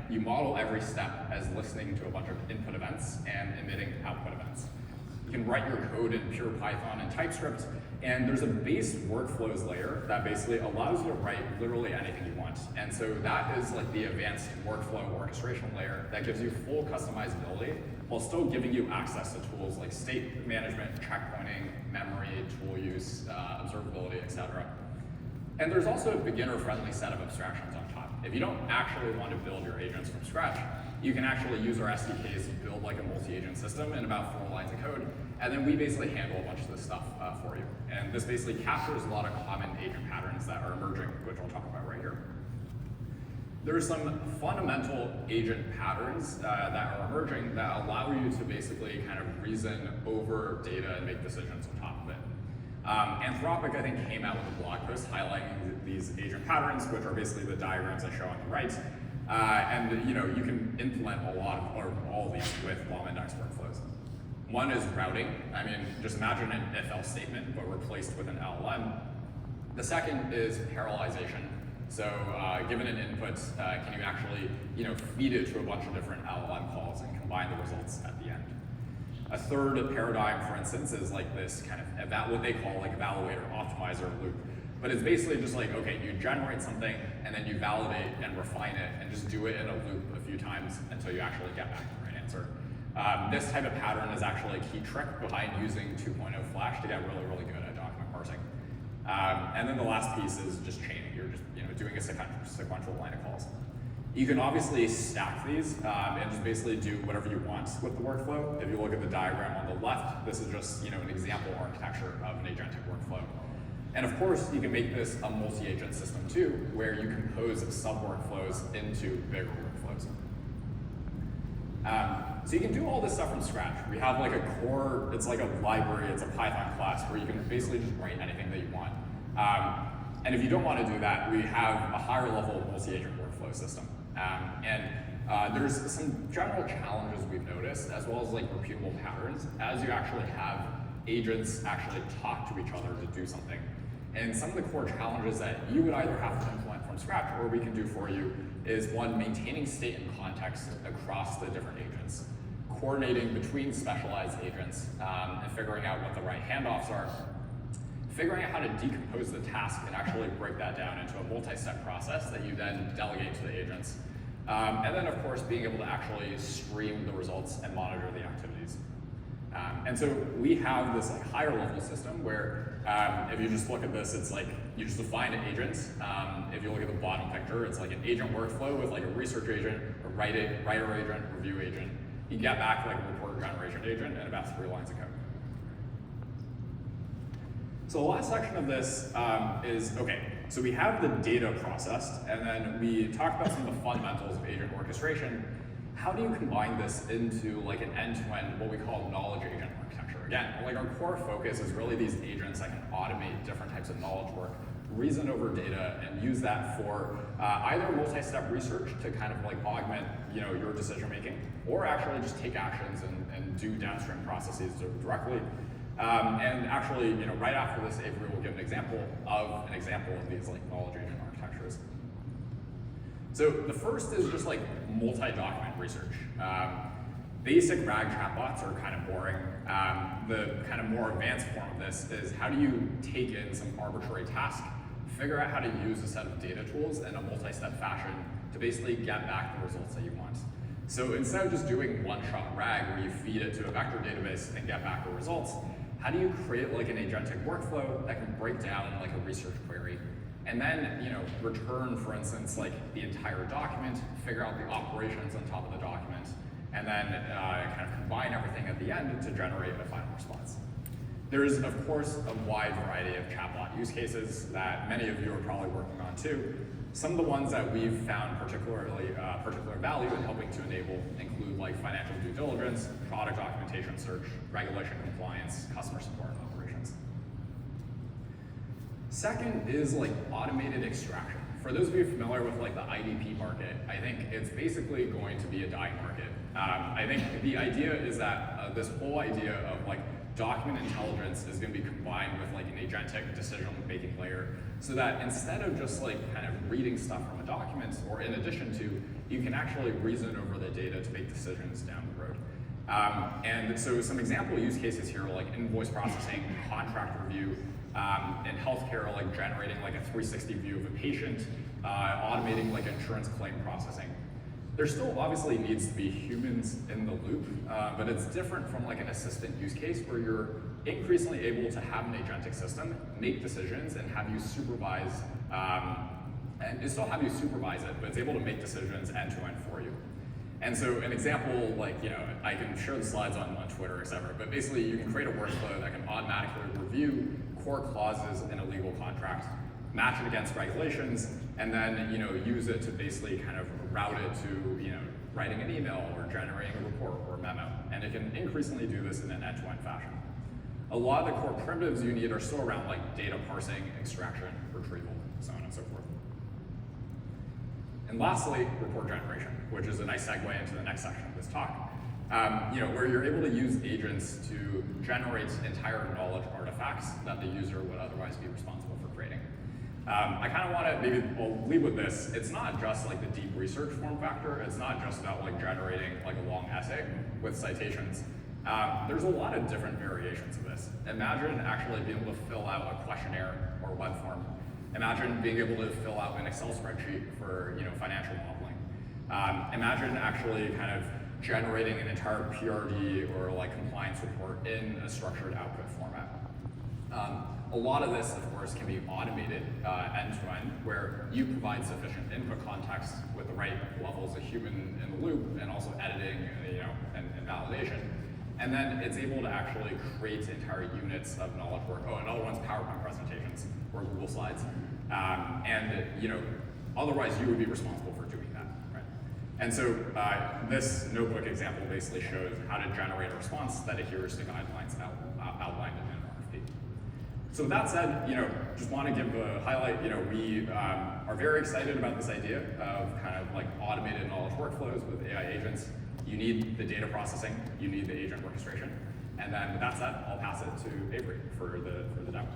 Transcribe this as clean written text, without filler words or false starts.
you model every step as listening to a bunch of input events and emitting output events. You can write your code in pure Python and TypeScript, and there's a base workflows layer that basically allows you to write literally anything you want. And so that is like the advanced workflow orchestration layer that gives you full customizability while still giving you access to tools like state management, checkpointing, memory, tool use, observability, etc. And there's also a beginner-friendly set of abstractions on top. If you don't actually want to build your agents from scratch, you can actually use our SDKs to build like a multi-agent system in about 4 lines of code, and then we basically handle a bunch of this stuff for you. And this basically captures a lot of common agent patterns that are emerging, which I'll talk about right here. There are some fundamental agent patterns that are emerging that allow you to basically kind of reason over data and make decisions on top of it. Anthropic, I think, came out with a blog post highlighting these agent patterns, which are basically the diagrams I show on the right. And you can implement a lot of, or all of these with LlamaIndex workflows. One is routing. I mean, just imagine an if-else statement, but replaced with an LLM. The second is parallelization. So given an input, can you actually feed it to a bunch of different LLM calls and combine the results at the end? A third paradigm, for instance, is like this kind of what they call like evaluator optimizer loop. But it's basically just like, okay, you generate something and then you validate and refine it and just do it in a loop a few times until you actually get back the right answer. This type of pattern is actually a key trick behind using 2.0 Flash to get really, really good at document parsing. And then the last piece is just chaining. You're just doing a sequential line of calls. You can obviously stack these and just basically do whatever you want with the workflow. If you look at the diagram on the left, this is just an example architecture of an agentic workflow. And of course, you can make this a multi-agent system too, where you compose sub-workflows into bigger workflows. So you can do all this stuff from scratch. We have like a core, it's like a library, it's a Python class where you can basically just write anything that you want. And if you don't want to do that, we have a higher level multi-agent workflow system. There's some general challenges we've noticed, as well as like repeatable patterns, as you actually have agents actually talk to each other to do something. And some of the core challenges that you would either have to implement from scratch or we can do for you is one, maintaining state and context across the different agents, coordinating between specialized agents and figuring out what the right handoffs are, figuring out how to decompose the task and actually break that down into a multi-step process that you then delegate to the agents. And then of course, being able to actually stream the results and monitor the activities. And so we have this like higher level system where if you just look at this, it's like you just define an agent. If you look at the bottom picture, it's like an agent workflow with like a research agent, a writer agent, review agent. You get back like a report generation agent and about 3 lines of code. So the last section of this is, okay, so we have the data processed, and then we talked about some of the fundamentals of agent orchestration. How do you combine this into like an end-to-end, what we call knowledge agent architecture? Again, like our core focus is really these agents that can automate different types of knowledge work, reason over data, and use that for either multi-step research to kind of like augment your decision making, or actually just take actions and do downstream processes directly. And actually, right after this, Avery will give an example of these like knowledge agent architectures. So the first is just like multi-document research. Basic RAG chatbots are kind of boring. The kind of more advanced form of this is how do you take in some arbitrary task, figure out how to use a set of data tools in a multi-step fashion to basically get back the results that you want. So instead of just doing one-shot RAG where you feed it to a vector database and get back the results, how do you create like an agentic workflow that can break down like a research query and then return, for instance, like the entire document, figure out the operations on top of the document, and then kind of combine everything at the end to generate a final response. There is, of course, a wide variety of chatbot use cases that many of you are probably working on too. Some of the ones that we've found particular value in helping to enable include like financial due diligence, product documentation search, regulation compliance, customer support, and operations. Second is like automated extraction For those of you familiar with like the IDP market, I think it's basically going to be a dying market. I think the idea is that this whole idea of like document intelligence is going to be combined with like an agentic decision-making layer, so that instead of just like kind of reading stuff from a document, or in addition to, you can actually reason over the data to make decisions down the road. And so some example use cases here are like invoice processing, contract review, in healthcare, like generating like a 360 view of a patient, automating like insurance claim processing. There still obviously needs to be humans in the loop, but it's different from like an assistant use case where you're increasingly able to have an agentic system make decisions and have you supervise, and it still have you supervise it, but it's able to make decisions end to end for you. And so an example, like, I can share the slides on Twitter, etc., but basically you can create a workflow that can automatically review core clauses in a legal contract, match it against regulations, and then use it to basically kind of route it to writing an email or generating a report or a memo. And it can increasingly do this in an end-to-end fashion. A lot of the core primitives you need are still around like data parsing, extraction, retrieval, so on and so forth. And lastly, report generation, which is a nice segue into the next section of this talk. Where you're able to use agents to generate entire knowledge artifacts that the user would otherwise be responsible for creating. I kind of want to maybe lead with this. It's not just like the deep research form factor. It's not just about like generating like a long essay with citations. There's a lot of different variations of this. Imagine actually being able to fill out a questionnaire or web form. Imagine being able to fill out an Excel spreadsheet for financial modeling. Imagine actually kind of generating an entire PRD or like compliance report in a structured output format. A lot of this, of course, can be automated end-to-end, where you provide sufficient input context with the right levels of human in the loop, and also editing, and validation. And then it's able to actually create entire units of knowledge work. Oh, another one's PowerPoint presentations or Google Slides. Otherwise you would be responsible for doing that, right? And so this notebook example basically shows how to generate a response that adheres to guidelines outlined in an RFP. So with that said, just want to give a highlight. We are very excited about this idea of kind of like automated knowledge workflows with AI agents. You need the data processing, you need the agent orchestration, and then with that said, I'll pass it to Avery for the demo.